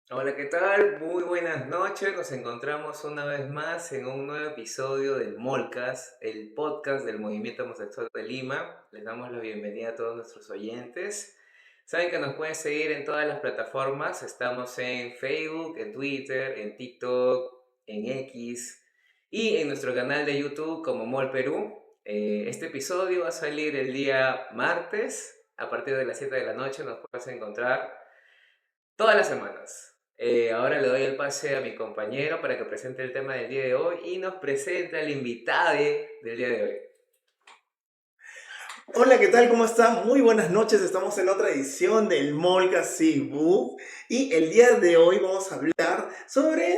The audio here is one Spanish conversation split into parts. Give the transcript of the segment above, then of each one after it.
Hola, ¿qué tal? Muy buenas noches. Nos encontramos una vez más en un nuevo episodio del MOLCAS, el podcast del Movimiento Homosexual de Lima. Les damos la bienvenida a todos nuestros oyentes. Saben que nos pueden seguir en todas las plataformas. Estamos en Facebook, en Twitter, en TikTok, en X y en nuestro canal de YouTube como MOL Perú. Este episodio va a salir el día martes a partir de las 7 de la noche. Nos puedes encontrar todas las semanas. Ahora le doy el pase a mi compañero para que presente el tema del día de hoy y nos presente al invitado del día de hoy. Hola, ¿qué tal? ¿Cómo están? Muy buenas noches. Estamos en otra edición del Molca Cebu y el día de hoy vamos a hablar sobre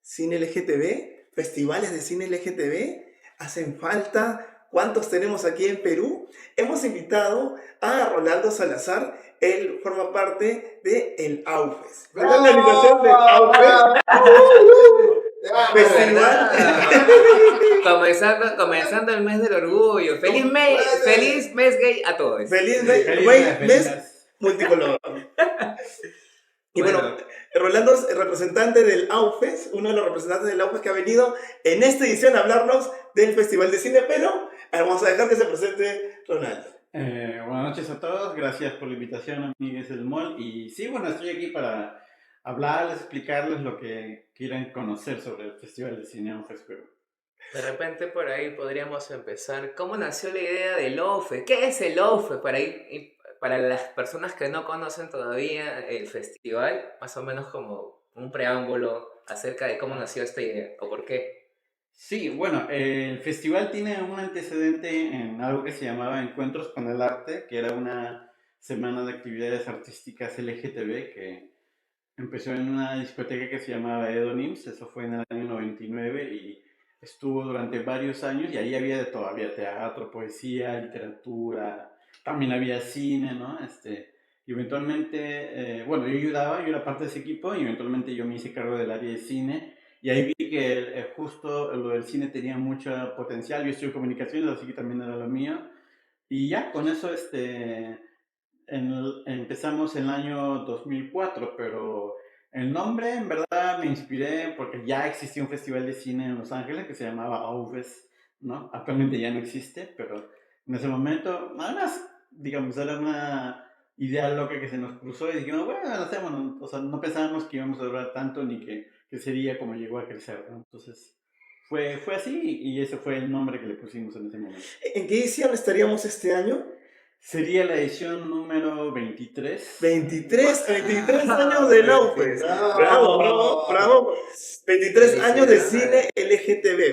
cine LGTB, festivales de cine LGTB. ¿Hacen falta? ¿Cuántos tenemos aquí en Perú? Hemos invitado a Rolando Salazar. Él forma parte de el AUFES. ¿Qué tal la invitación del AUFES? Festival. Comenzando el mes del orgullo. Feliz mes gay a todos. Feliz Feliz mes mes. multicolor. Y bueno, Bueno, Rolando es el representante del AUFES, uno de los representantes del AUFES que ha venido en esta edición a hablarnos del Festival de Cine, pero vamos a dejar que se presente Ronaldo. Buenas noches a todos, gracias por la invitación, amigues del MOL. Y sí, bueno, estoy aquí para hablarles, explicarles lo que quieran conocer sobre el Festival de Cine Anfes Perú. de repente por ahí podríamos empezar. ¿Cómo nació la idea del OFE? ¿Qué es el OFE? Para las personas que no conocen todavía el festival, más o menos como un preámbulo acerca de cómo nació esta idea o por qué. Sí, bueno, el festival tiene un antecedente en algo que se llamaba Encuentros con el Arte, que era una semana de actividades artísticas LGTB que empezó en una discoteca que se llamaba Edonims, eso fue en el año 99 y estuvo durante varios años y ahí había de todo, había teatro, poesía, literatura, también había cine, ¿no? Y eventualmente, bueno, yo ayudaba, yo era parte de ese equipo y eventualmente yo me hice cargo del área de cine y ahí vi que justo lo del cine tenía mucho potencial, yo estudié comunicaciones, así que también era lo mío y ya con eso, empezamos en el año 2004, pero el nombre en verdad me inspiré porque ya existía un festival de cine en Los Ángeles que se llamaba AUFES, ¿no? Actualmente ya no existe, pero en ese momento, nada más, digamos, era una idea loca que se nos cruzó y dijimos, bueno, lo hacemos, ¿no? O sea, no pensábamos que íbamos a durar tanto ni que sería como llegó a crecer, ¿no? Entonces, fue así y ese fue el nombre que le pusimos en ese momento. ¿En qué edición estaríamos este año? Sería la edición número 23. 23 años del AUFES. Bravo, bravo, ¡Bravo! bravo. 23 años de cine Felicidades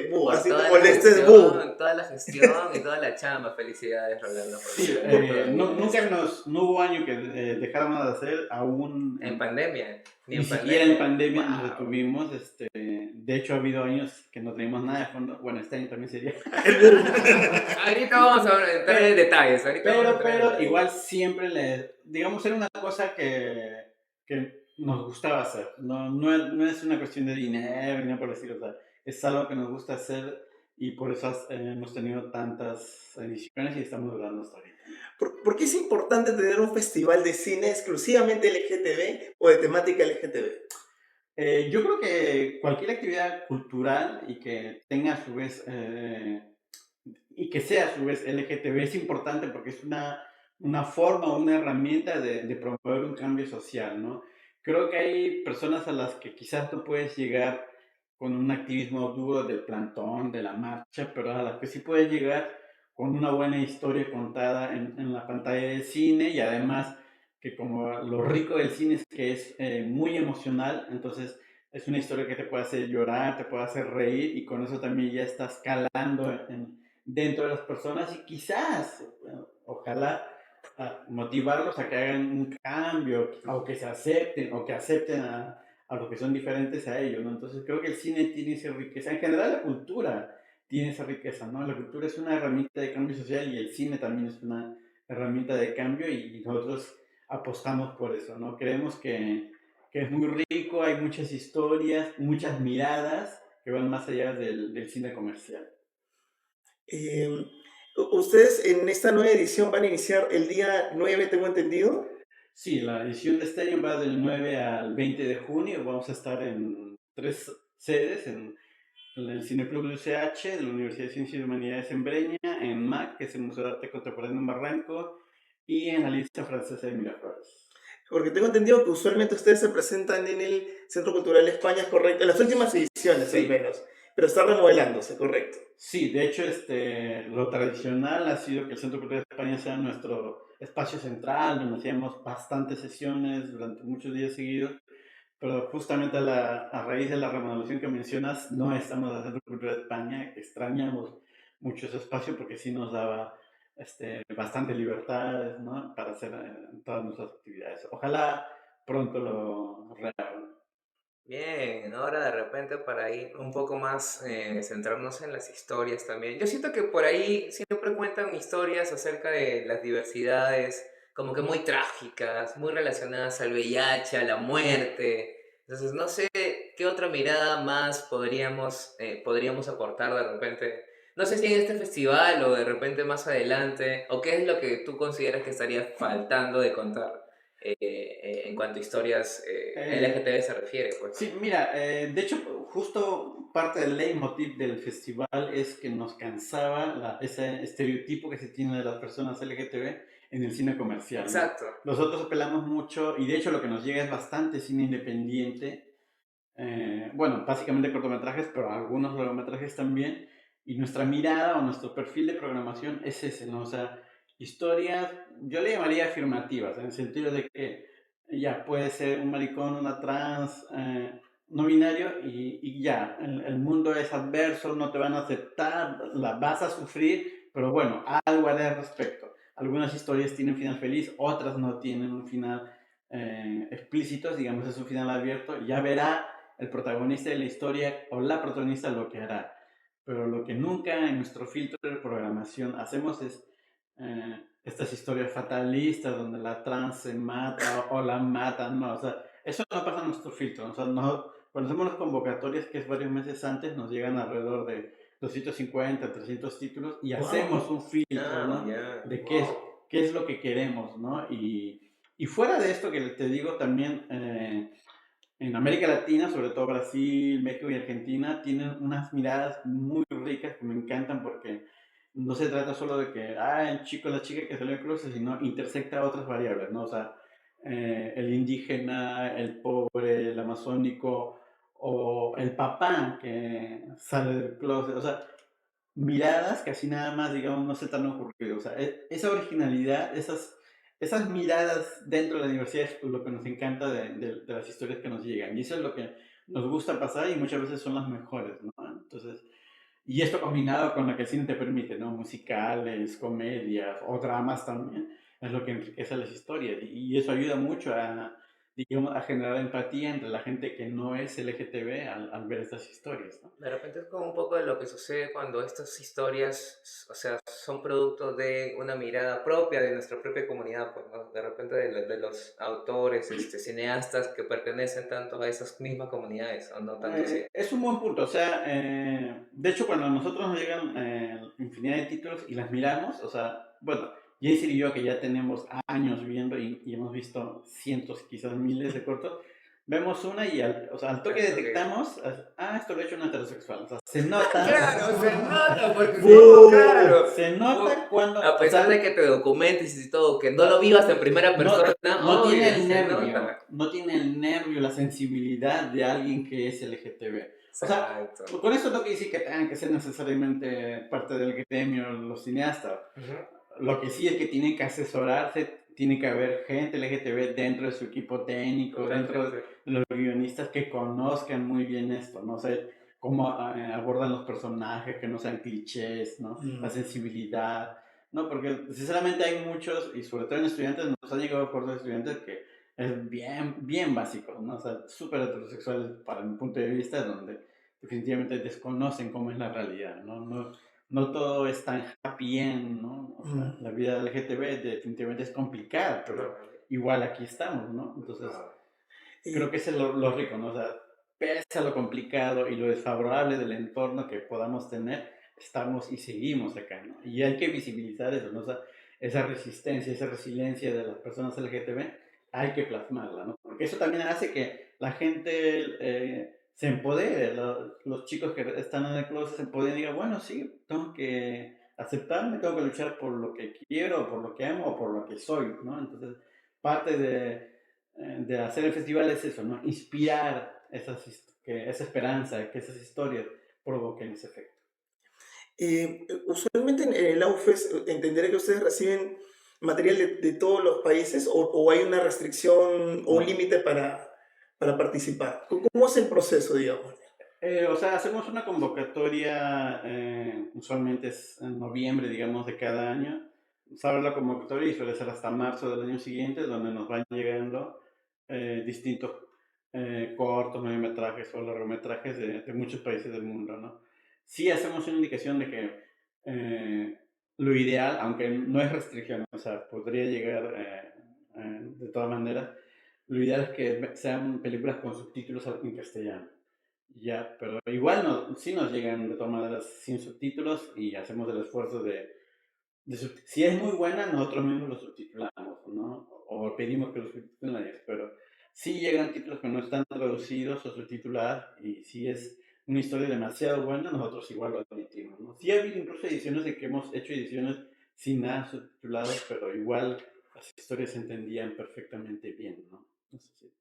LGTB. por Así toda como la este es Bu. gestión, toda la gestión y toda la chamba. Felicidades, Rolando, Sí, por todo nunca esto. no hubo año que dejáramos de hacer, aún En pandemia, ni ni en siquiera en pandemia. pandemia nos Wow. detuvimos. De hecho, ha habido años que no teníamos nada de fondo. Bueno, este año también sería. El Bu. Ahorita vamos a entrar en detalles. Ahorita vamos a entrar en Pero detalles. igual siempre digamos, era una cosa que nos gustaba hacer. No es una cuestión de dinero ni nada por decirlo, o sea, es algo que nos gusta hacer y por eso hemos tenido tantas ediciones y estamos durando hasta ahorita. ¿Por qué es importante tener un festival de cine exclusivamente LGTB o de temática LGTB? Yo creo que cualquier actividad cultural y que tenga a su vez y que sea a su vez LGTB es importante porque es una forma, una herramienta de promover un cambio social, ¿no? Creo que hay personas a las que quizás no puedes llegar con un activismo duro del plantón, de la marcha, pero a las que sí puedes llegar con una buena historia contada en la pantalla de cine y además que como lo rico del cine es que es muy emocional, entonces es una historia que te puede hacer llorar, te puede hacer reír y con eso también ya estás calando dentro de las personas y quizás, bueno, ojalá, motivarlos a que hagan un cambio o que se acepten o que acepten a los que son diferentes a ellos, ¿no? Entonces creo que el cine tiene esa riqueza, en general la cultura tiene esa riqueza, ¿no? La cultura es una herramienta de cambio social y el cine también es una herramienta de cambio y nosotros apostamos por eso, ¿no? Creemos que es muy rico, hay muchas historias, muchas miradas que van más allá del cine comercial. Ustedes en esta nueva edición van a iniciar el día 9, tengo entendido. Sí, la edición de este año va del 9 al 20 de junio. Vamos a estar en 3 sedes, en el Cineclub de UCH, de la Universidad de Ciencias y Humanidades en Breña, en MAC, que es el Museo de Arte Contemporáneo en Barranco, y en la Alianza Francesa de Miraflores. Porque tengo entendido que usualmente ustedes se presentan en el Centro Cultural España, ¿es correcto? En las últimas ediciones, al Sí. menos. Pero está remodelándose, ¿correcto? Sí, de hecho, lo tradicional ha sido que el Centro Cultural de España sea nuestro espacio central, donde hacíamos bastantes sesiones durante muchos días seguidos, pero justamente a raíz de la remodelación que mencionas, no estamos en el Centro Cultural de España, extrañamos mucho ese espacio porque sí nos daba bastante libertades, ¿no? Para hacer todas nuestras actividades. Ojalá pronto lo reabran. Bien, ahora de repente para ir un poco más, centrarnos en las historias también. Yo siento que por ahí siempre cuentan historias acerca de las diversidades, como que muy trágicas, muy relacionadas al VIH, a la muerte. Entonces, no sé qué otra mirada más podríamos aportar de repente. No sé si en este festival o de repente más adelante, o qué es lo que tú consideras que estaría faltando de contar en cuanto a historias Eh, LGTB se refiere, pues, ¿no? Sí, mira, de hecho, justo parte del leitmotiv del festival es que nos cansaba ese estereotipo que se tiene de las personas LGTB en el cine comercial, ¿no? Exacto. Nosotros apelamos mucho, y de hecho lo que nos llega es bastante cine independiente, bueno, básicamente cortometrajes, pero algunos largometrajes también, y nuestra mirada o nuestro perfil de programación es ese, ¿no? O sea, historias, yo le llamaría afirmativas, en el sentido de que ya puede ser un maricón, una trans, no binario, y ya, el mundo es adverso, no te van a aceptar, la vas a sufrir, pero bueno, algo haré al respecto. Algunas historias tienen final feliz, otras no tienen un final explícito, digamos, es un final abierto, ya verá el protagonista de la historia o la protagonista lo que hará. Pero lo que nunca en nuestro filtro de programación hacemos es estas historias fatalistas donde la trans se mata o la matan, no, o sea, eso no pasa en nuestro filtro, o sea, no, cuando hacemos las convocatorias, que es varios meses antes, nos llegan alrededor de 250, 300 títulos y hacemos ¡Wow! un filtro, Ah, ¿no? ya. De Wow. qué es lo que queremos, ¿no? Y fuera de esto que te digo, también en América Latina, sobre todo Brasil, México y Argentina, tienen unas miradas muy ricas que me encantan porque no se trata solo de que, el chico, la chica que salió en cruces, sino intersecta otras variables, ¿no? O sea, el indígena, el pobre, el amazónico, o el papá que sale del closet, o sea, miradas que así nada más, digamos, no se te han ocurrido. O sea, esa originalidad, esas miradas dentro de la universidad es lo que nos encanta de las historias que nos llegan. Y eso es lo que nos gusta pasar y muchas veces son las mejores, ¿no? Entonces, y esto combinado con lo que el cine te permite, ¿no? Musicales, comedias o dramas también, es lo que enriquece las historias. Y eso ayuda mucho a, digamos, a generar empatía entre la gente que no es LGTB al ver estas historias, ¿no? De repente es como un poco de lo que sucede cuando estas historias, o sea, son producto de una mirada propia de nuestra propia comunidad, pues, ¿no? De repente de los autores, cineastas que pertenecen tanto a esas mismas comunidades, o no tanto así. Es un buen punto, o sea, de hecho cuando a nosotros nos llegan infinidad de títulos y las miramos, o sea, bueno, Jason y yo que ya tenemos años viendo y hemos visto cientos, quizás miles de cortos, vemos una y o sea, al toque Ok. detectamos, esto lo ha hecho un heterosexual, o sea, se nota, Claro, se nota, porque sí, ¡Bú! claro. se nota A cuando, o pesar de sea, que te documentes y todo, que no lo la- vivas en primera no, persona, no tiene obvio, el se nervio, nota. no tiene el nervio, la sensibilidad de alguien que es LGTB. O sea, Exacto. con eso no quiere decir que tengan que ser necesariamente parte del gremio los cineastas. Ujú. Lo que sí es que tienen que asesorarse, tiene que haber gente LGTB dentro de su equipo técnico, dentro de Totalmente. los guionistas que conozcan muy bien esto, ¿no? O sea, cómo abordan los personajes, que no sean clichés, ¿no? La Mm. sensibilidad, ¿no? Porque sinceramente hay muchos, y sobre todo en estudiantes, nos han llegado por de estudiantes que es bien, bien básico, ¿no? O sea, súper heterosexuales para mi punto de vista, donde definitivamente desconocen cómo es la realidad, ¿no? No todo es tan happy end, ¿no? O sea, Mm. la vida LGTB definitivamente es complicada, pero Totalmente. igual aquí estamos, ¿no? Entonces, creo Y que ese es lo rico, ¿no? O sea, pese a lo complicado y lo desfavorable del entorno que podamos tener, estamos y seguimos acá, ¿no? Y hay que visibilizar eso, ¿no? O sea, esa resistencia, esa resiliencia de las personas LGTB hay que plasmarla, ¿no? Porque eso también hace que la gente se empodere, los chicos que están en el closet se empoderen y digan, bueno, sí, tengo que aceptarme, tengo que luchar por lo que quiero, por lo que amo, o por lo que soy, ¿no? Entonces, parte de hacer el festival es eso, ¿no? Inspirar esa esperanza, que esas historias provoquen ese efecto. Usualmente en el Outfest entenderé que ustedes reciben material de todos los países o hay una restricción o un No. límite para participar. ¿Cómo es el proceso, digamos? O sea, hacemos una convocatoria, usualmente es en noviembre, digamos, de cada año. Se abre la convocatoria y suele ser hasta marzo del año siguiente, donde nos van llegando distintos cortos, mediometrajes o largometrajes de muchos países del mundo, ¿no? Sí hacemos una indicación de que lo ideal, aunque no es restricción, o sea, podría llegar de todas maneras, lo ideal es que sean películas con subtítulos en castellano. Ya, pero igual sí nos llegan de todas maneras sin subtítulos y hacemos el esfuerzo si es muy buena, nosotros mismos lo subtitulamos, ¿no? O pedimos que lo subtitulen ellos, pero sí llegan títulos que no están traducidos o subtitulados y si es una historia demasiado buena, nosotros igual lo admitimos, ¿no? Sí ha habido incluso ediciones de que hemos hecho ediciones sin nada subtitulados, pero igual las historias se entendían perfectamente bien, ¿no? Eso sí.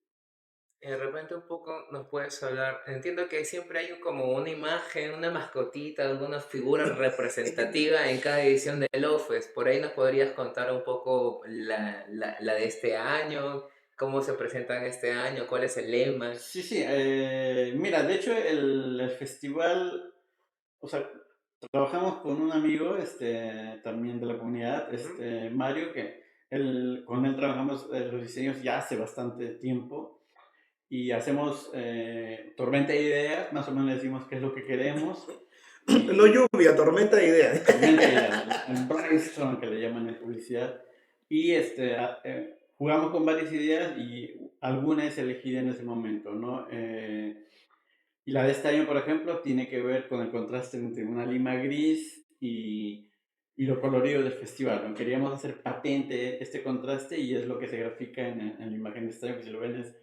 De repente un poco nos puedes hablar, entiendo que siempre hay como una imagen, una mascotita, alguna figura representativa en cada edición de Lofes. Por ahí nos podrías contar un poco la de este año, cómo se presentan este año, cuál es el lema. Sí, sí, mira, de hecho el festival, o sea, trabajamos con un amigo, también de la comunidad, Ujú. Mario, que con él trabajamos los diseños ya hace bastante tiempo y hacemos tormenta de ideas, más o menos le decimos qué es lo que queremos No y lluvia, tormenta de ideas. tormenta de ideas, el brainstorm que le llaman en publicidad y jugamos con varias ideas y alguna es elegida en ese momento, ¿no? Y la de este año, por ejemplo, tiene que ver con el contraste entre una lima gris y lo colorido del festival, ¿no? Queríamos hacer patente este contraste y es lo que se grafica en la imagen de este año, que si lo ven es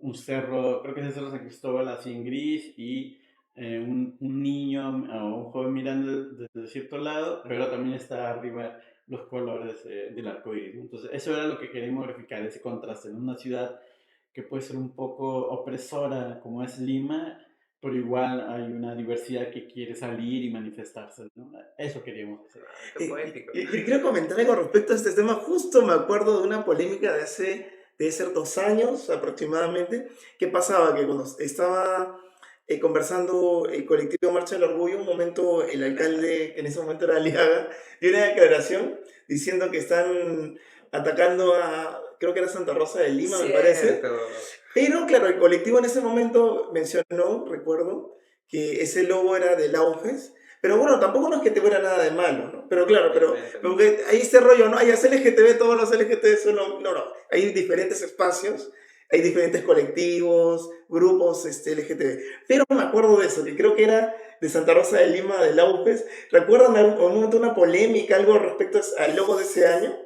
un cerro, creo que es el Cerro San Cristóbal así en gris y un niño o un joven mirando desde cierto lado, pero también está arriba los colores del arco iris, ¿no? Entonces, eso era lo que queríamos graficar, ese contraste en una ciudad que puede ser un poco opresora como es Lima, pero igual hay una diversidad que quiere salir y manifestarse, ¿no? Eso queríamos hacer. Ah, qué poético. Y quiero comentar algo respecto a este tema. Justo me acuerdo de una polémica de ser 2 años aproximadamente. ¿Qué pasaba? Que cuando estaba conversando el colectivo Marcha del Orgullo, un momento el alcalde, que en ese momento era Aliaga, dio una declaración diciendo que están atacando a, creo que era Santa Rosa de Lima, me parece. Cierto. Pero claro, el colectivo en ese momento mencionó, recuerdo, que ese logo era del Auges. Pero bueno, tampoco no es que tuviera nada de malo, ¿no? Pero claro, Obviamente. pero que hay este rollo, ¿no? Hay LGTB, todos los LGTB son... No. Hay diferentes espacios, hay diferentes colectivos, grupos LGTB. Pero me acuerdo de eso, que creo que era de Santa Rosa de Lima, del Auges. ¿Recuerdan en algún momento una polémica, algo respecto al logo de ese año?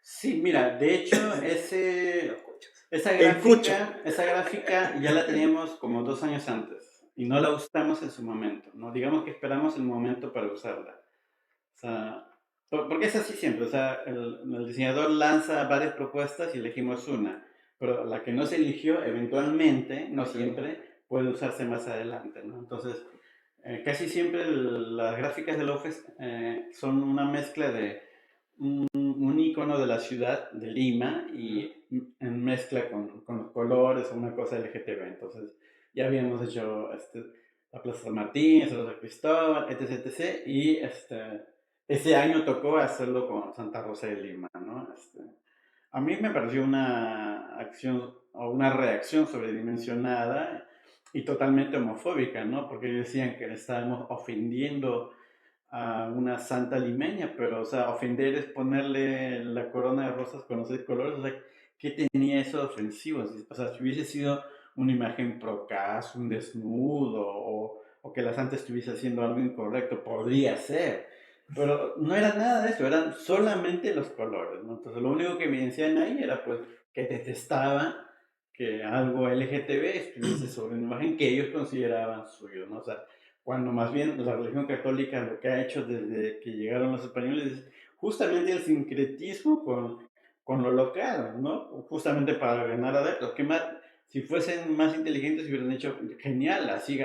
Sí, mira, de hecho, Los cuchos. El Cucho. esa gráfica ya la teníamos como 2 años antes y no la usamos en su momento, ¿no? Digamos que esperamos el momento para usarla. O sea, porque es así siempre, o sea, el diseñador lanza varias propuestas y elegimos una, pero la que no se eligió eventualmente, no siempre, puede usarse más adelante, ¿no? Entonces, casi siempre las gráficas de Lofes son una mezcla de un icono de la ciudad de Lima y en mezcla con los colores o una cosa LGTB. Entonces, ya habíamos hecho la Plaza San Martín, el Cerro San Cristóbal, etc, etc. Y ese año tocó hacerlo con Santa Rosa de Lima, ¿no? A mí me pareció una acción o una reacción sobredimensionada y totalmente homofóbica, ¿no? Porque decían que le estábamos ofendiendo a una santa limeña, pero, o sea, ofender es ponerle la corona de rosas con los 6 colores, o sea, ¿qué tenía eso de ofensivo? O sea, si hubiese sido una imagen procas, un desnudo, o que la santa estuviese haciendo algo incorrecto, podría ser, Pero no era nada de eso, eran solamente los colores, ¿no? Entonces lo único que evidenciaban ahí era pues que detestaban que algo LGTB estuviese sobre una imagen que ellos consideraban suyo, ¿no? O sea, cuando más bien la religión católica lo que ha hecho desde que llegaron los españoles es justamente el sincretismo con lo local, ¿no? Justamente para ganar adeptos. Que más, si fuesen más inteligentes hubieran dicho, genial, así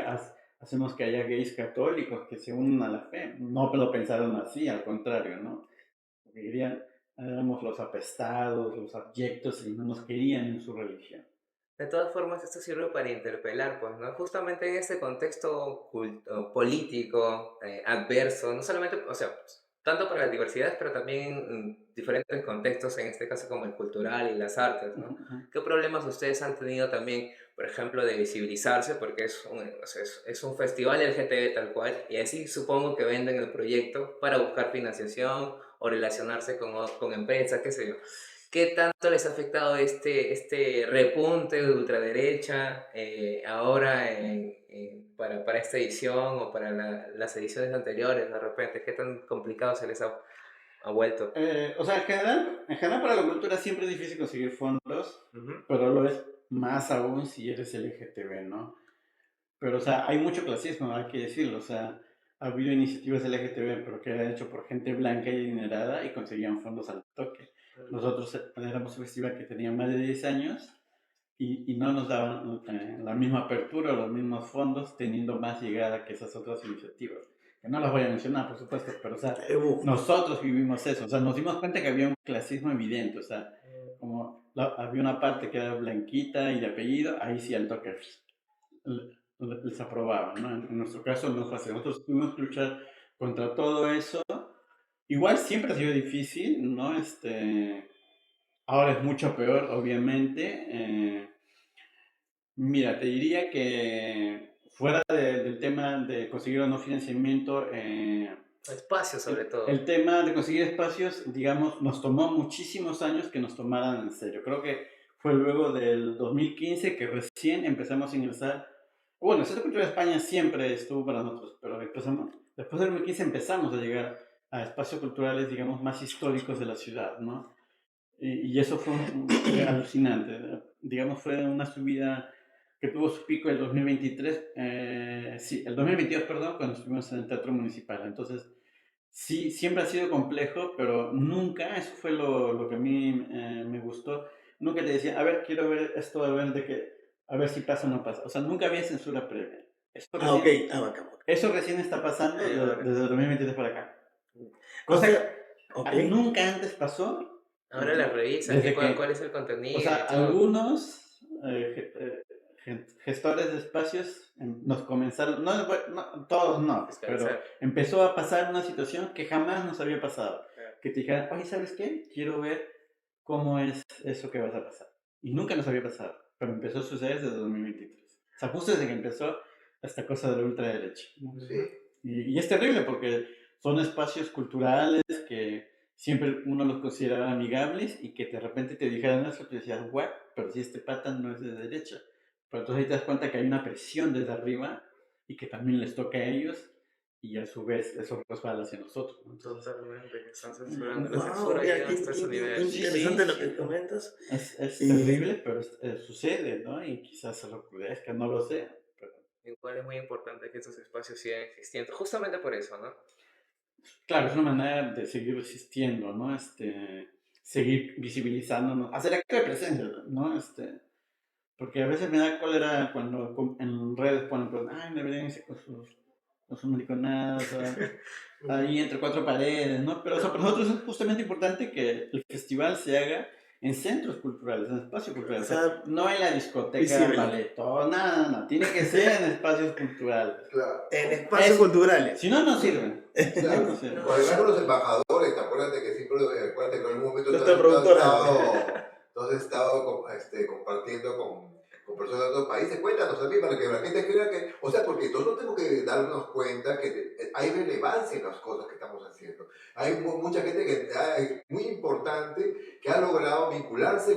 hacemos que haya gays católicos que se unan a la fe. No lo pensaron así, al contrario, ¿no? Porque dirían, éramos los apestados, los abyectos y no nos querían en su religión. De todas formas, esto sirve para interpelar, pues, ¿no? Justamente en este contexto político, adverso, no solamente, o sea, tanto para las diversidades, pero también en diferentes contextos, en este caso como el cultural y las artes, Ujú, ¿no? ujú. ¿Qué problemas ustedes han tenido también, por ejemplo, de visibilizarse? Porque o sea, es un festival LGTB tal cual, y así supongo que venden el proyecto para buscar financiación o relacionarse con empresas, qué sé yo. ¿Qué tanto les ha afectado este repunte de ultraderecha ahora para esta edición o para las ediciones anteriores de repente? ¿Qué tan complicado se les ha vuelto? O sea, en general para la cultura siempre es difícil conseguir fondos, Ujú. pero lo es más aún si eres LGTB, ¿no? Pero, o sea, hay mucho clasismo, hay que decirlo. O sea, ha habido iniciativas LGTB, pero que eran hecho por gente blanca y adinerada y conseguían fondos al toque. Nosotros éramos un festival que tenía más de 10 años y no nos daban la misma apertura, los mismos fondos, teniendo más llegada que esas otras iniciativas. Que no las voy a mencionar, por supuesto, pero, o sea, nosotros vivimos eso. O sea, nos dimos cuenta que había un clasismo evidente. O sea, como había una parte que era blanquita y de apellido, ahí sí al toque les aprobaban, ¿no? En nuestro caso no fue así. Nosotros tuvimos que luchar contra todo eso. Igual siempre ha sido difícil, ¿no? Ahora es mucho peor, obviamente. Mira, te diría que fuera del tema de conseguir o no financiamiento, Espacio sobre el todo. tema de conseguir espacios, digamos, nos tomó muchísimos años que nos tomaran en serio. Creo que fue luego del 2015 que recién empezamos a ingresar. Bueno, el Centro Cultural de España siempre estuvo para nosotros, pero después del 2015 empezamos a llegar a espacios culturales, digamos, más históricos de la ciudad, ¿no? Y eso fue alucinante. Digamos, fue una subida que tuvo su pico el 2023, sí, el 2022, perdón, cuando estuvimos en el Teatro Municipal. Entonces, sí, siempre ha sido complejo, pero nunca, eso fue lo que a mí me gustó, nunca te decía, a ver, quiero ver esto, a ver si pasa o no pasa. O sea, nunca había censura previa. Ah, ok. Ah, bacán, bacán. Eso recién está pasando Ahora, desde el 2023 para acá. O Cosa que sea, ok. nunca antes pasó, ahora las revisan, desde cuál es que, el o contenido sea, y todo. algunos gestores de espacios nos comenzaron, no, todos no, pero Fiscalizar. empezó a pasar una situación que jamás nos había pasado. Claro. Que te dijeran, oye, ¿sabes qué? Quiero ver cómo es eso que vas a pasar. Y nunca nos había pasado, pero empezó a suceder desde 2023. O sea, justo desde que empezó esta cosa de la ultraderecha. Sí. Y es terrible porque son espacios culturales que siempre uno los consideraba amigables y que de repente te dijeran eso, te decías, what, pero si este pata no es de derecha. Pero entonces ahí te das cuenta que hay una presión desde arriba y que también les toca a ellos y a su vez eso resbala hacia nosotros, ¿no? Entonces, Totalmente, que están censurando. La Wow, censura mira, llega hasta ese qué nivel. sí, sí, interesante lo que sí. comentas. Es Y terrible, pero sucede, ¿no? Y quizás se lo que no lo sé. Pero, Igual es muy importante que estos espacios sigan existiendo, justamente por eso, ¿no? claro, es una manera de seguir resistiendo, ¿no? Seguir visibilizándonos, hacer acto de presencia, ¿no? Porque a veces me da cólera cuando en redes ponen, pues, ay, deberían irse con sus mariconadas, ahí entre cuatro paredes, ¿no? Pero o sea, para nosotros es justamente importante que el festival se haga en centros culturales, en espacios o culturales, o sea, sea, no en la discoteca, visible. balletón, nada, no, tiene que ser en espacios culturales. Claro, En espacios culturales. Si no, no sirven. claro. No sirven. Por ejemplo, los embajadores, ¿te acuerdas de que siempre, acuérdate que en algún momento Nuestra productora. tú has estado compartiendo con personas de otros países? Cuéntanos también para que la gente crea que, o sea, porque nosotros tenemos que darnos cuenta que hay relevancia en las cosas que estamos haciendo. Hay mucha gente que es muy importante que ha logrado vincularse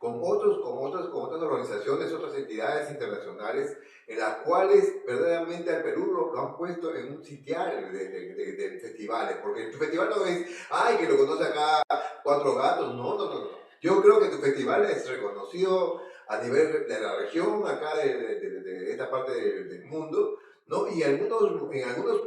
con otras organizaciones, otras entidades internacionales, en las cuales verdaderamente al Perú lo han puesto en un sitial de festivales, porque tu festival no es, ay, que lo conoce acá Cuatro Gatos, no. Yo creo que tu festival es reconocido a nivel de la región, acá de esta parte del mundo, ¿no? Y en algunos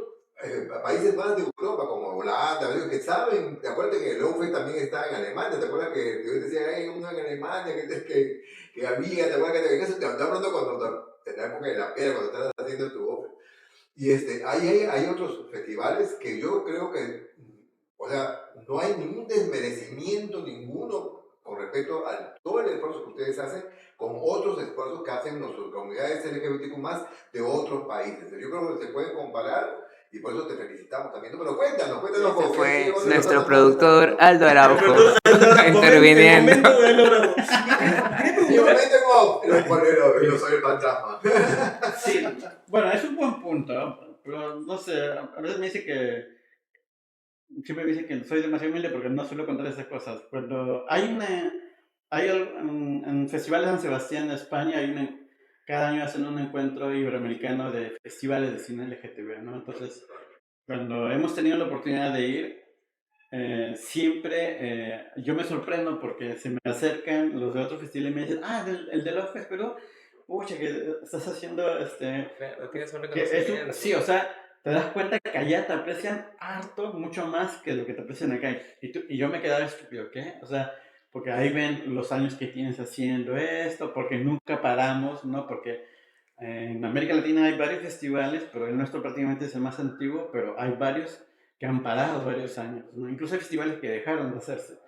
países más de Europa, como Holanda, digo, que saben, te acuerdas que el Lowfest también está en Alemania, te acuerdas que yo decía, hay uno en Alemania que había, te acuerdas que eso te hablando cuando en la época de la piedra, cuando estabas haciendo tu Lowfest. Y hay otros festivales que yo creo que, o sea, no hay ningún desmerecimiento ninguno con respecto a todo el esfuerzo que ustedes hacen, con otros esfuerzos que hacen nuestras comunidades LGBTQ más de otros países. Yo creo que se pueden comparar y por eso te felicitamos también. Pero cuéntanos, Ese porque fue sí, nuestro productor Aldo Araujo interviniendo. El momento de Aldo Araujo. Y me meten como los poleros, yo soy el fantasma. Sí, bueno, es un buen punto, ¿no? Pero no sé, a veces me dice que siempre me dicen que soy demasiado humilde porque no suelo contar esas cosas. Cuando en festivales de San Sebastián de España, cada año hacen un encuentro iberoamericano de festivales de cine LGTB, ¿no? Entonces, cuando hemos tenido la oportunidad de ir, siempre yo me sorprendo porque se me acercan los de otros festivales y me dicen, el de Love Fest, pero, pucha, que estás haciendo Tienes un que reconocimiento. sí, o sea, te das cuenta que allá te aprecian harto, mucho más que lo que te aprecian acá. Y yo me quedaba estúpido, ¿qué? O sea, porque ahí ven los años que tienes haciendo esto, porque nunca paramos, ¿no? Porque en América Latina hay varios festivales, pero el nuestro prácticamente es el más antiguo, pero hay varios que han parado varios años, ¿no? Incluso hay festivales que dejaron de hacerse.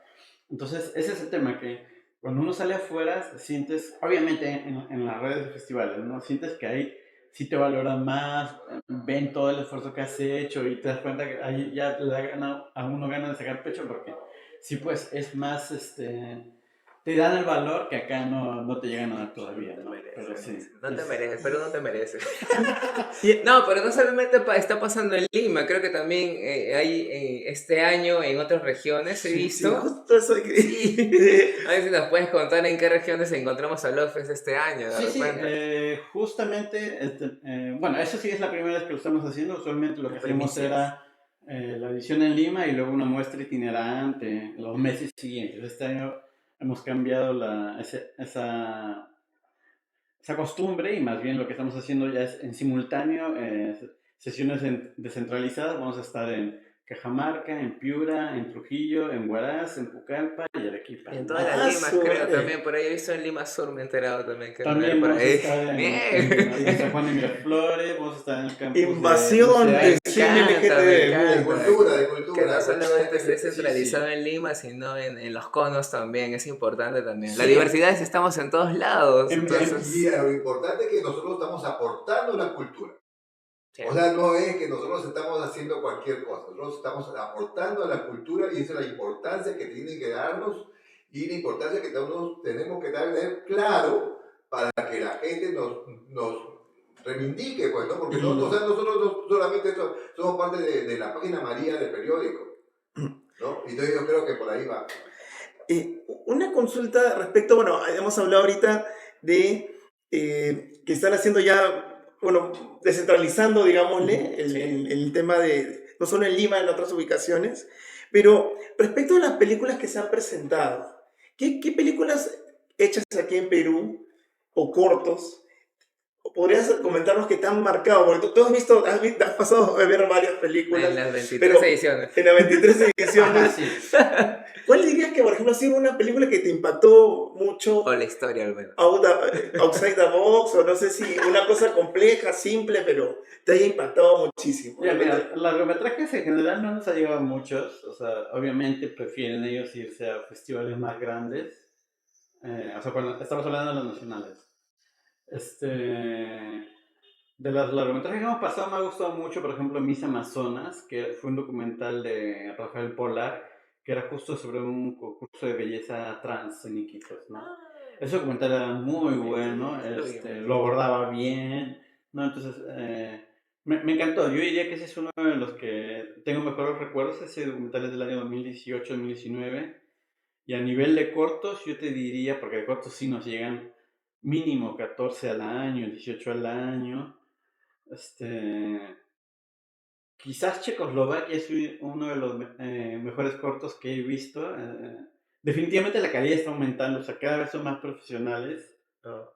Entonces, ese es el tema, que cuando uno sale afuera, sientes, obviamente en las redes de festivales, ¿no? Sientes que ahí sí te valoran más, ven todo el esfuerzo que has hecho y te das cuenta que ahí ya le da a uno ganas de sacar pecho porque sí, pues es más, te dan el valor que acá no te llegan a dar todavía, ¿no? Pero sí. No te mereces, pero no te mereces. No, pero no solamente está pasando en Lima, creo que también hay este año en otras regiones, he Sí, visto. justo eso que... Sí. A ver si nos puedes contar en qué regiones encontramos a Lofes este año, de Sí, repente. justamente, bueno, eso sí es la primera vez que lo estamos haciendo. Usualmente lo que hacíamos Primicias. era la edición en Lima y luego una muestra itinerante los meses siguientes. Este año hemos cambiado esa costumbre y más bien lo que estamos haciendo ya es en simultáneo sesiones descentralizadas. Vamos a estar en Cajamarca, en Piura, en Trujillo, en Huaraz, en Pucallpa y Arequipa, Y en ¿no? todas las Limas, creo, madre. también. Por ahí he visto en Lima Sur, me he enterado también que van a ver También por vamos a ahí. estar en Bien. San Juan de Miraflores, vamos a estar en el campus Invasión de de UCA. cine Me LGTB. encanta. De Que cultura. no solamente esté Sí, centralizado sí. en Lima, sino en los conos también, es importante también. La Sí, diversidad es estamos en todos lados, Y entonces... lo importante es que nosotros estamos aportando la cultura. Sí. O sea, no es que nosotros estamos haciendo cualquier cosa, nosotros estamos aportando a la cultura y esa es la importancia que tiene que darnos y la importancia que todos tenemos que darle claro para que la gente nos reivindique, pues, ¿no? Porque o sea, nosotros no solamente somos parte de la página María del periódico, ¿no? Y entonces yo creo que por ahí va. Una consulta respecto, bueno, hemos hablado ahorita de que están haciendo ya, bueno, descentralizando, digámosle, el tema de, no solo en Lima, en otras ubicaciones, pero respecto a las películas que se han presentado, ¿qué películas hechas aquí en Perú o cortos podrías comentarnos que te han marcado? Porque tú has pasado a ver varias películas, En las 23 pero ediciones. en las 23 ediciones, Sí. ¿cuál dirías que, por ejemplo, ha sido una película que te impactó mucho, O la historia al menos. outside the box, o no sé si una cosa compleja, simple, pero te haya impactado muchísimo? Ya, mira, largometrajes en general no nos ha llegado muchos, o sea, obviamente prefieren ellos irse a festivales más grandes, o sea, cuando estamos hablando de los nacionales. De los largometrajes que hemos pasado me ha gustado mucho, por ejemplo, Miss Amazonas, que fue un documental de Rafael Polar, que era justo sobre un concurso de belleza trans en Iquitos, ¿no? Ese documental era muy bueno, lo abordaba bien, ¿no? Entonces, me encantó. Yo diría que ese es uno de los que tengo mejores recuerdos. Ese documental es del año 2018-2019. Y a nivel de cortos, yo te diría, porque de cortos sí nos llegan mínimo 14 al año, 18 al año. Quizás Checoslovaquia es uno de los mejores cortos que he visto. Definitivamente la calidad está aumentando, o sea, cada vez son más profesionales. No.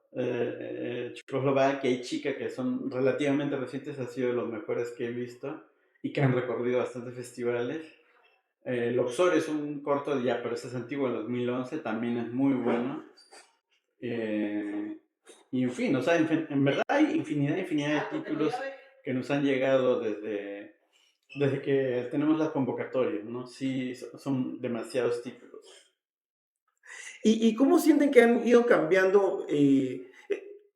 Checoslovaquia y Chica, que son relativamente recientes, han sido de los mejores que he visto y que han recorrido bastantes festivales. Luxor es un corto ya, pero ese es antiguo, del 2011, también es muy bueno. Y en fin, o sea, en verdad hay infinidad de títulos que nos han llegado desde que tenemos las convocatorias, ¿no? Sí, son demasiados títulos. ¿Y cómo sienten que han ido cambiando?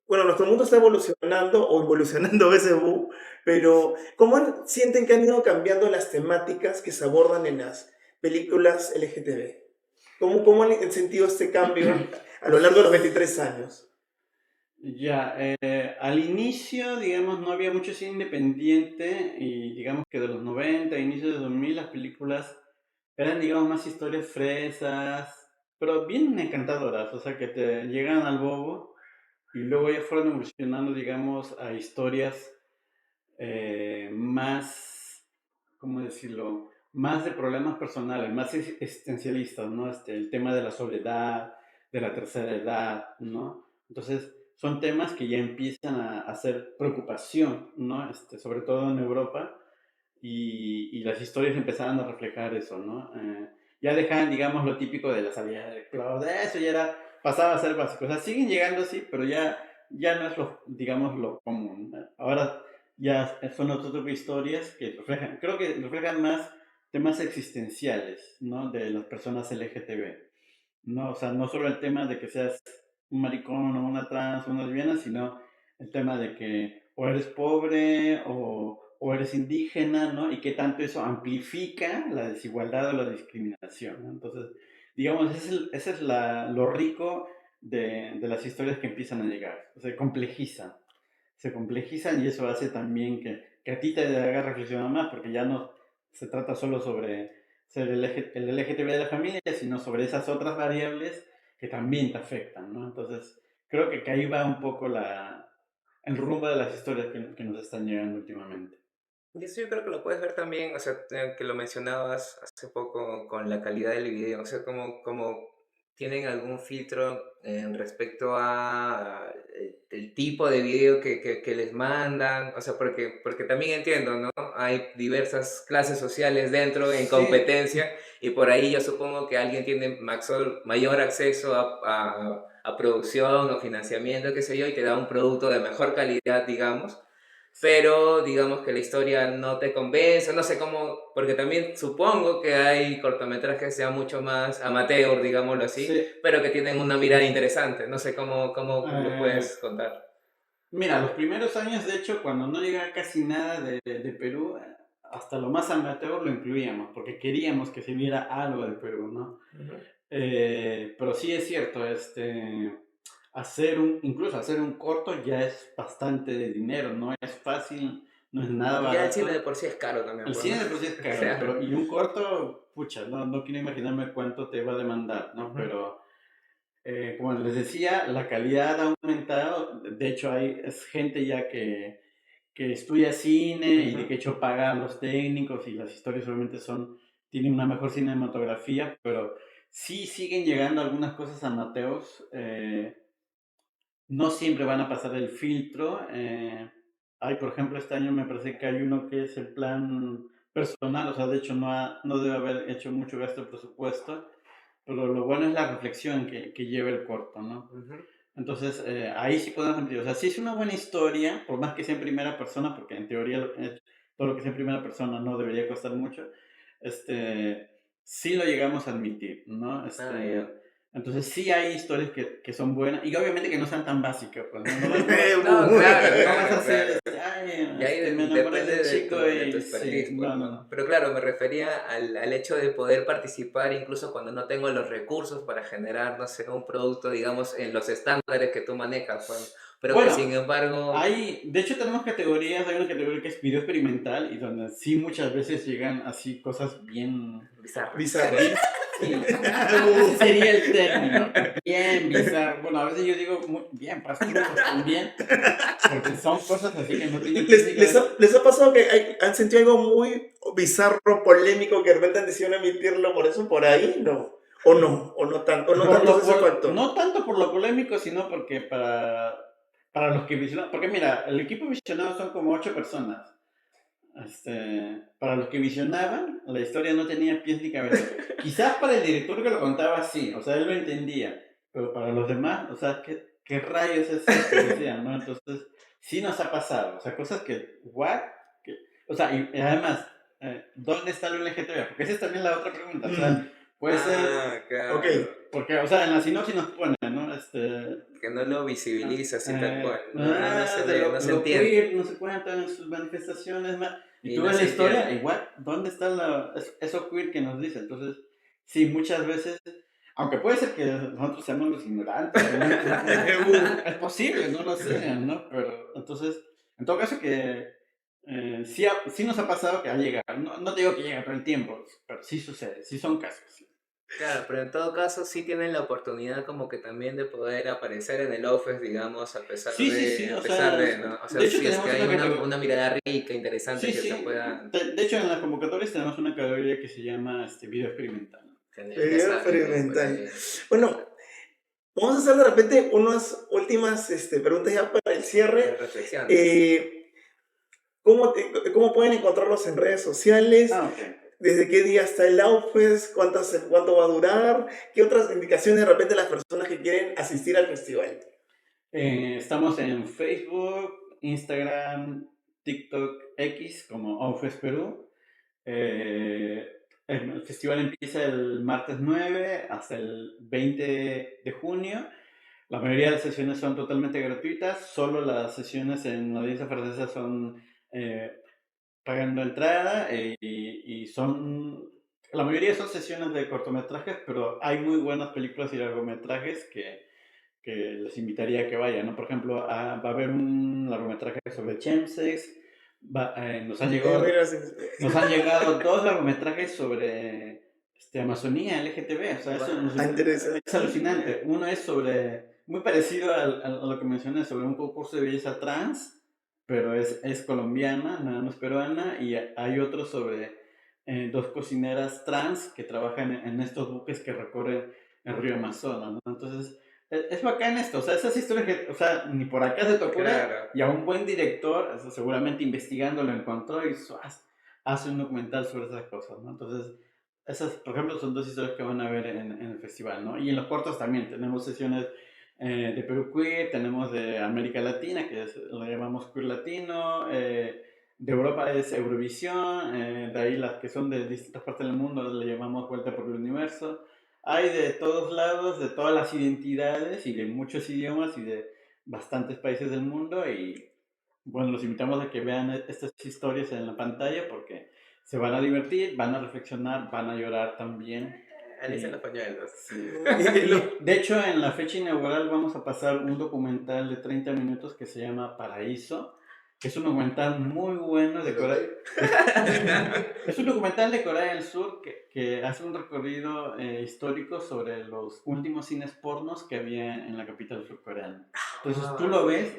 Bueno, nuestro mundo está evolucionando o evolucionando a veces, pero sienten que han ido cambiando las temáticas que se abordan en las películas LGTB? ¿Cómo han sentido este cambio a lo largo de los 23 años? Ya, al inicio, digamos, no había mucho cine independiente y digamos que de los 90, inicios de 2000, las películas eran, digamos, más historias fresas, pero bien encantadoras, o sea, que te llegan al bobo y luego ya fueron evolucionando, digamos, a historias más, ¿cómo decirlo? Más de problemas personales, más existencialistas, ¿no? El tema de la soledad, de la tercera edad, ¿no? Entonces, son temas que ya empiezan a hacer preocupación, ¿no? Sobre todo en Europa, y las historias empezaban a reflejar eso, ¿no? Ya dejaban, digamos, lo típico de la salida del closet, eso ya era, pasaba a ser básico. O sea, siguen llegando así, pero ya no es lo, digamos, lo común, ¿no? Ahora ya son otro tipo de historias que reflejan, creo que reflejan más temas existenciales, ¿no? De las personas LGTB, ¿no? O sea, no solo el tema de que seas un maricón o una trans o una lesbiana, sino el tema de que o eres pobre o eres indígena, ¿no? Y que tanto eso amplifica la desigualdad o la discriminación, ¿no? Entonces, digamos, ese es lo rico de las historias que empiezan a llegar, o sea, se complejizan y eso hace también que a ti te haga reflexionar más, porque ya no se trata solo sobre ser el LGTB de la familia, sino sobre esas otras variables que también te afectan, ¿no? Entonces, creo que ahí va un poco el rumbo de las historias que nos están llegando últimamente. Y eso yo creo que lo puedes ver también, o sea, que lo mencionabas hace poco con la calidad del video, o sea, como tienen algún filtro en respecto a el tipo de video que les mandan, o sea, porque también entiendo, ¿no? Hay diversas clases sociales dentro en Sí, competencia y por ahí yo supongo que alguien tiene mayor acceso a producción o financiamiento, qué sé yo, y te da un producto de mejor calidad, digamos, pero digamos que la historia no te convence, no sé cómo, porque también supongo que hay cortometrajes que sean mucho más amateur, digámoslo así, sí. pero que tienen una mirada interesante, no sé cómo lo Eh, puedes contar. Mira, los primeros años, de hecho, cuando no llegaba casi nada de Perú, hasta lo más amateur lo incluíamos, porque queríamos que se viera algo de Perú, ¿no? Ujú. Pero sí es cierto, incluso hacer un corto ya es bastante de dinero, no es fácil, no es nada Ya el cine de barato. por sí es caro también, El pues, ¿no? cine de por sí es caro, Claro. pero y un corto, pucha, no quiero imaginarme cuánto te va a demandar, ¿no? Ujú. Pero como les decía, la calidad ha aumentado. De hecho, es gente ya que estudia cine y de que Ujú. hecho paga a los técnicos y las historias obviamente tienen una mejor cinematografía, pero sí siguen llegando algunas cosas amateurs. No siempre van a pasar el filtro. Hay, por ejemplo, este año me parece que hay uno que es el plan personal, o sea, de hecho no debe haber hecho mucho gasto de presupuesto, pero lo bueno es la reflexión que lleva el corto, ¿no? Ujú. Entonces, ahí sí podemos sentir, o sea, sí es una buena historia, por más que sea en primera persona, porque en teoría todo lo que sea en primera persona no debería costar mucho, este, sí lo llegamos a admitir, ¿no? Ah, ya. Entonces sí hay historias que son buenas, y obviamente que no sean tan básicas, pues, ¿no? No, claro, No vas a claro, hacer, claro. ay, Y ahí me enamoré depende del chico de tu y sí, expertise, pues, no, no, ¿no? no. Pero claro, me refería al hecho de poder participar incluso cuando no tengo los recursos para generar, no sé, un producto, digamos, en los estándares que tú manejas, pues, pero que sin Bueno, embargo, de hecho tenemos categorías, hay una categoría que es video experimental y donde sí muchas veces llegan así cosas bien, bizarras. Bizarro. Sí, ese sería el término. Bien bizarro. Bueno, a veces yo digo bien pasturos también, porque son cosas así que no tienen ¿Les ha pasado que han sentido algo muy bizarro, polémico, que de repente han decidido no emitirlo por eso, por ahí? ¿No? ¿O no tanto? ¿O no tanto ese factor? No tanto por lo polémico, sino porque para los que visionaban, porque mira, el equipo visionado son como 8 personas. Para los que visionaban, la historia no tenía pies ni cabeza. Quizás para el director que lo contaba sí, o sea, él lo entendía, pero para los demás, o sea, ¿qué rayos es esto? Decían, ¿no? Entonces, sí nos ha pasado, o sea, cosas que, ¿what? O sea, y además, ¿dónde está el LGTB? Porque esa es también la otra pregunta, o sea, puede ser, claro. Ok. porque, o sea, en la sinopsis nos pone, ¿no? Que no lo visibiliza así tal cual. No, de se lo entiende. queer, no se cuentan en sus manifestaciones, y Y tú no ves la se historia, entiende. igual, ¿dónde está eso queer que nos dice? Entonces, sí, muchas veces, aunque puede ser que nosotros seamos los ignorantes, ¿no? Es posible, no lo sé, ¿no? Pero, entonces, en todo caso que sí nos ha pasado que ha llegado, no te digo que llega todo el tiempo, pero sí sucede, sí son casos. Claro, pero en todo caso sí tienen la oportunidad como que también de poder aparecer en el Office, digamos, a pesar Sí, a o pesar sea, de, ¿no? O sea, de hecho si es que tenemos hay una categoría. una mirada rica, interesante Sí, que se sí. pueda De hecho, en las convocatorias tenemos una categoría que se llama video experimental. tener, ya Video saben, pues, por experimental. ahí. Bueno, vamos a hacer de repente unas últimas preguntas ya para el cierre. Reflexiones. ¿Cómo pueden encontrarlos en redes sociales? Ok. ¿Desde qué día está el Outfest? ¿Cuánto va a durar? ¿Qué otras indicaciones de repente las personas que quieren asistir al festival? Estamos en Facebook, Instagram, TikTok, X como Outfest Perú. El festival empieza el martes 9 hasta el 20 de junio. La mayoría de las sesiones son totalmente gratuitas, solo las sesiones en la audiencia francesa son pagando entrada y son, la mayoría son sesiones de cortometrajes, pero hay muy buenas películas y largometrajes que les invitaría a que vayan, ¿no? Por ejemplo, va a haber un largometraje sobre chemsex, nos han llegado 2 largometrajes sobre Amazonía, LGTB, o sea, Interesante. es alucinante. Uno es muy parecido a lo que mencioné, sobre un concurso de belleza trans, pero es colombiana, nada más peruana, y hay otro sobre 2 cocineras trans que trabajan en estos buques que recorren el río Amazonas, ¿no? Entonces, es bacán esto, o sea, esas historias que, o sea, ni por acá se te ocurre, Claro. y a un buen director, o sea, seguramente investigando lo encontró y hace un documental sobre esas cosas, ¿no? Entonces, esas, por ejemplo, son 2 historias que van a ver en el festival, ¿no? Y en los cortos también tenemos sesiones de Perú Queer, tenemos de América Latina, que lo llamamos Queer Latino, de Europa es Eurovisión, de ahí las que son de distintas partes del mundo le llamamos Vuelta por el Universo. Hay de todos lados, de todas las identidades y de muchos idiomas y de bastantes países del mundo y bueno, los invitamos a que vean estas historias en la pantalla porque se van a divertir, van a reflexionar, van a llorar también. Alicia en los pañuelos. Sí. De hecho, en la fecha inaugural vamos a pasar un documental de 30 minutos que se llama Paraíso, que es un documental muy bueno de Corea. Es un documental de Corea del Sur que hace un recorrido histórico sobre los últimos cines pornos que había en la capital surcoreana. Entonces tú lo ves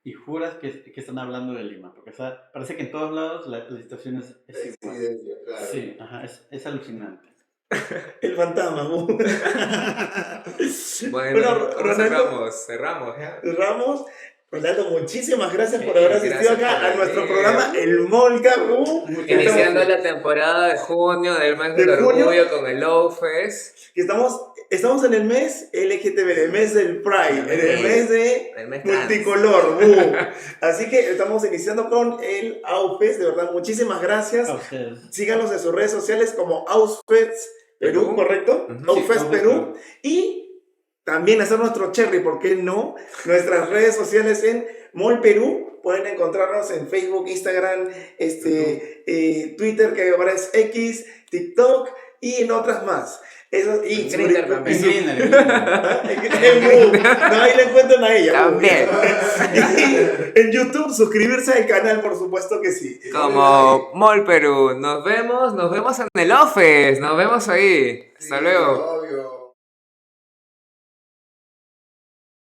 y juras que están hablando de Lima, porque o sea, parece que en todos lados la situación es igual. Claro. Sí, ajá, es alucinante. El fantasma. Bueno, Ronaldo, cerramos ya. Ramos. Rolando, muchísimas gracias por Sí, haber asistido gracias acá por a nuestro venir. programa El Molca. Iniciando la temporada de junio del mes del De junio. orgullo con el Love Fest. Que estamos en el mes LGTB, el mes del Pride, en el mes de El mes trans. multicolor. Así que estamos iniciando con el Outfest. De verdad, muchísimas gracias. A ustedes. Síganos en sus redes sociales como Outfest Perú, ¿correcto? Ujú. Outfest Sí, Perú. Y también hacer nuestro cherry, ¿por qué no? Nuestras redes sociales en Mol Perú. Pueden encontrarnos en Facebook, Instagram, Twitter, que ahora es X, TikTok y en otras más. Eso, y En Grindr también. su- En Grindr. No, ahí le encuentran a ella. También. Y en YouTube, suscribirse al canal, por supuesto que sí. Como Mol Perú. Nos vemos en el Office. Nos vemos ahí. Hasta Sí, luego. obvio.